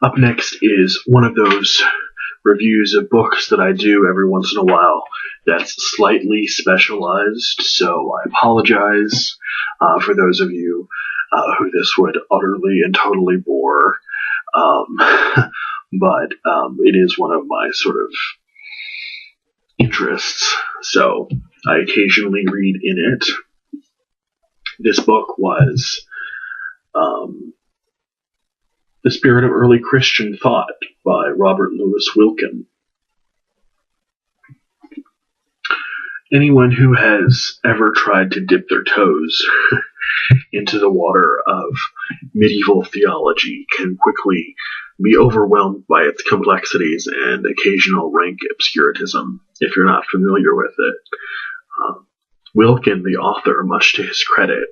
Up next is one of those reviews of books that I do every once in a while that's slightly specialized, so I apologize for those of you who this would utterly and totally bore. But it is one of my sort of interests, so I occasionally read in it. This book was The Spirit of Early Christian Thought by Robert Louis Wilcken. Anyone who has ever tried to dip their toes into the water of medieval theology can quickly be overwhelmed by its complexities and occasional rank obscurantism if you're not familiar with it. Wilcken, the author, much to his credit,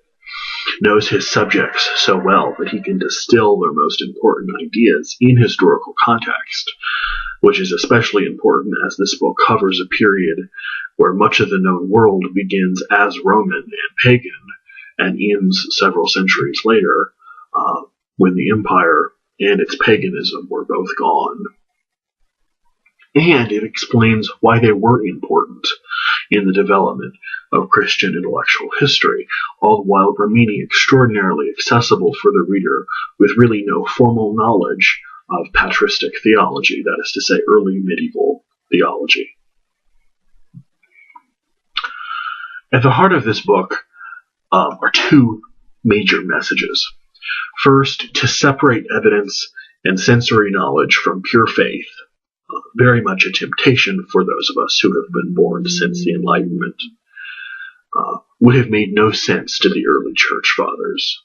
knows his subjects so well that he can distill their most important ideas in historical context, which is especially important as this book covers a period where much of the known world begins as Roman and pagan and ends several centuries later, when the empire and its paganism were both gone. And it explains why they were important in the development of Christian intellectual history, all the while remaining extraordinarily accessible for the reader with really no formal knowledge of patristic theology, that is to say, early medieval theology. At the heart of this book are two major messages. First, to separate evidence and sensory knowledge from pure faith, very much a temptation for those of us who have been born since the Enlightenment, would have made no sense to the early church fathers.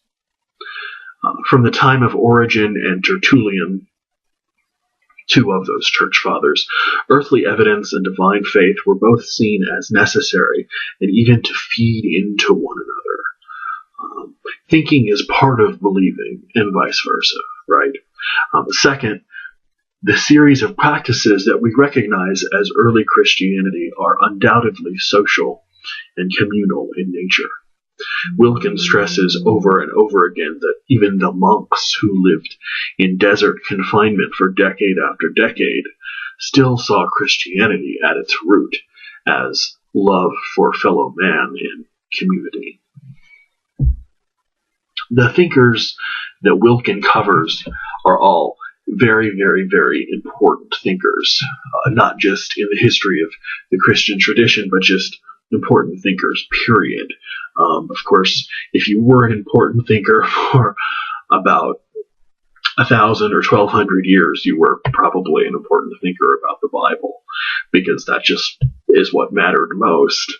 From the time of Origen and Tertullian, two of those church fathers, earthly evidence and divine faith were both seen as necessary and even to feed into one another. Thinking is part of believing and vice versa, right? Second, the series of practices that we recognize as early Christianity are undoubtedly social and communal in nature. Wilcken stresses over and over again that even the monks who lived in desert confinement for decade after decade still saw Christianity at its root as love for fellow man and community. The thinkers that Wilcken covers are all very, very, very important thinkers, not just in the history of the Christian tradition, but just important thinkers, period. Of course, if you were an important thinker for about 1,000 or 1,200 years, you were probably an important thinker about the Bible, because that just is what mattered most.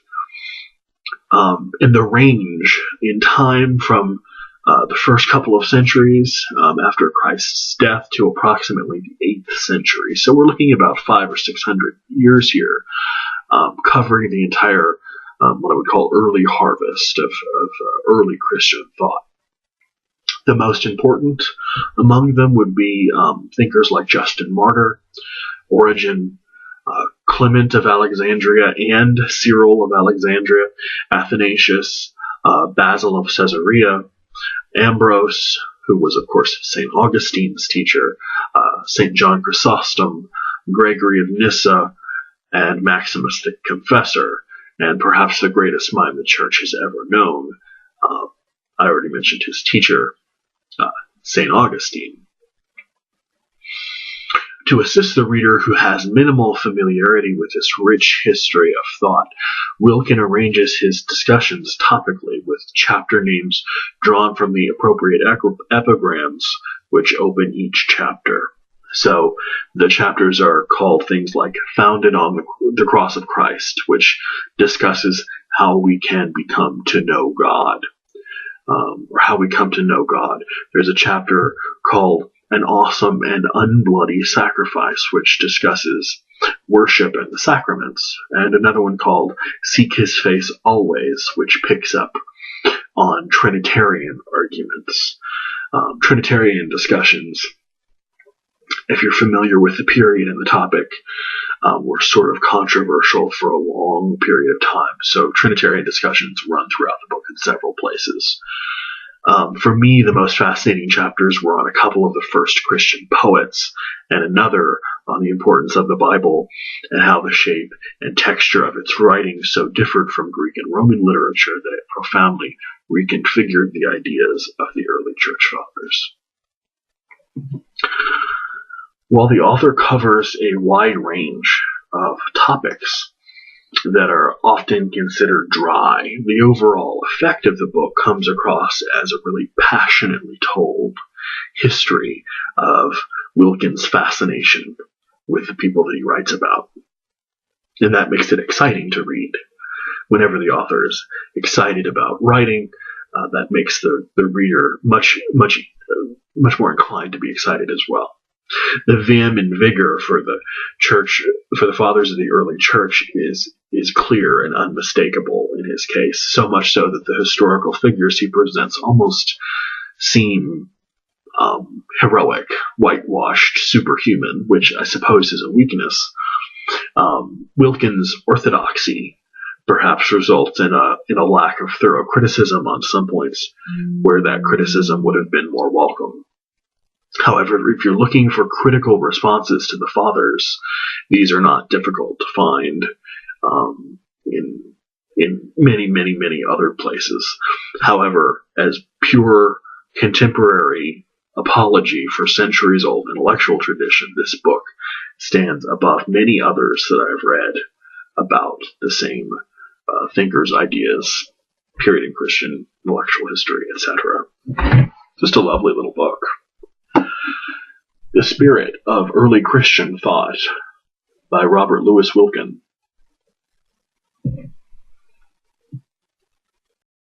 And the range in time from the first couple of centuries after Christ's death to approximately the 8th century. So we're looking at about 500 or 600 years here, covering the entire, what I would call early harvest of early Christian thought. The most important among them would be thinkers like Justin Martyr, Origen, Clement of Alexandria and Cyril of Alexandria, Athanasius, Basil of Caesarea, Ambrose, who was, of course, St. Augustine's teacher, St. John Chrysostom, Gregory of Nyssa, and Maximus the Confessor, and perhaps the greatest mind the Church has ever known. I already mentioned his teacher, St. Augustine. To assist the reader who has minimal familiarity with this rich history of thought, Wilcken arranges his discussions topically with chapter names drawn from the appropriate epigrams which open each chapter. So the chapters are called things like Founded on the Cross of Christ, which discusses how we can become to know God, or how we come to know God. There's a chapter called An Awesome and Unbloody Sacrifice, which discusses worship and the sacraments, and another one called Seek His Face Always, which picks up on Trinitarian arguments. Trinitarian discussions, if you're familiar with the period and the topic, were sort of controversial for a long period of time. So Trinitarian discussions run throughout the book in several places. For me, the most fascinating chapters were on a couple of the first Christian poets, and another on the importance of the Bible and how the shape and texture of its writing so differed from Greek and Roman literature that it profoundly reconfigured the ideas of the early church fathers. While the author covers a wide range of topics that are often considered dry, the overall effect of the book comes across as a really passionately told history of Wilken's fascination with the people that he writes about. And that makes it exciting to read. Whenever the author is excited about writing, that makes the reader much more inclined to be excited as well. The vim and vigor for the church, for the fathers of the early church, is clear and unmistakable in his case, so much so that the historical figures he presents almost seem heroic, whitewashed, superhuman, which I suppose is a weakness. Wilken's orthodoxy perhaps results in a lack of thorough criticism on some points where that criticism would have been more welcome. However, if you're looking for critical responses to the fathers, these are not difficult to find in many other places. However, as pure contemporary apology for centuries-old intellectual tradition, this book stands above many others that I've read about the same thinkers' ideas, period in Christian intellectual history, etc. Just a lovely little book. The Spirit of Early Christian Thought by Robert Louis Wilcken.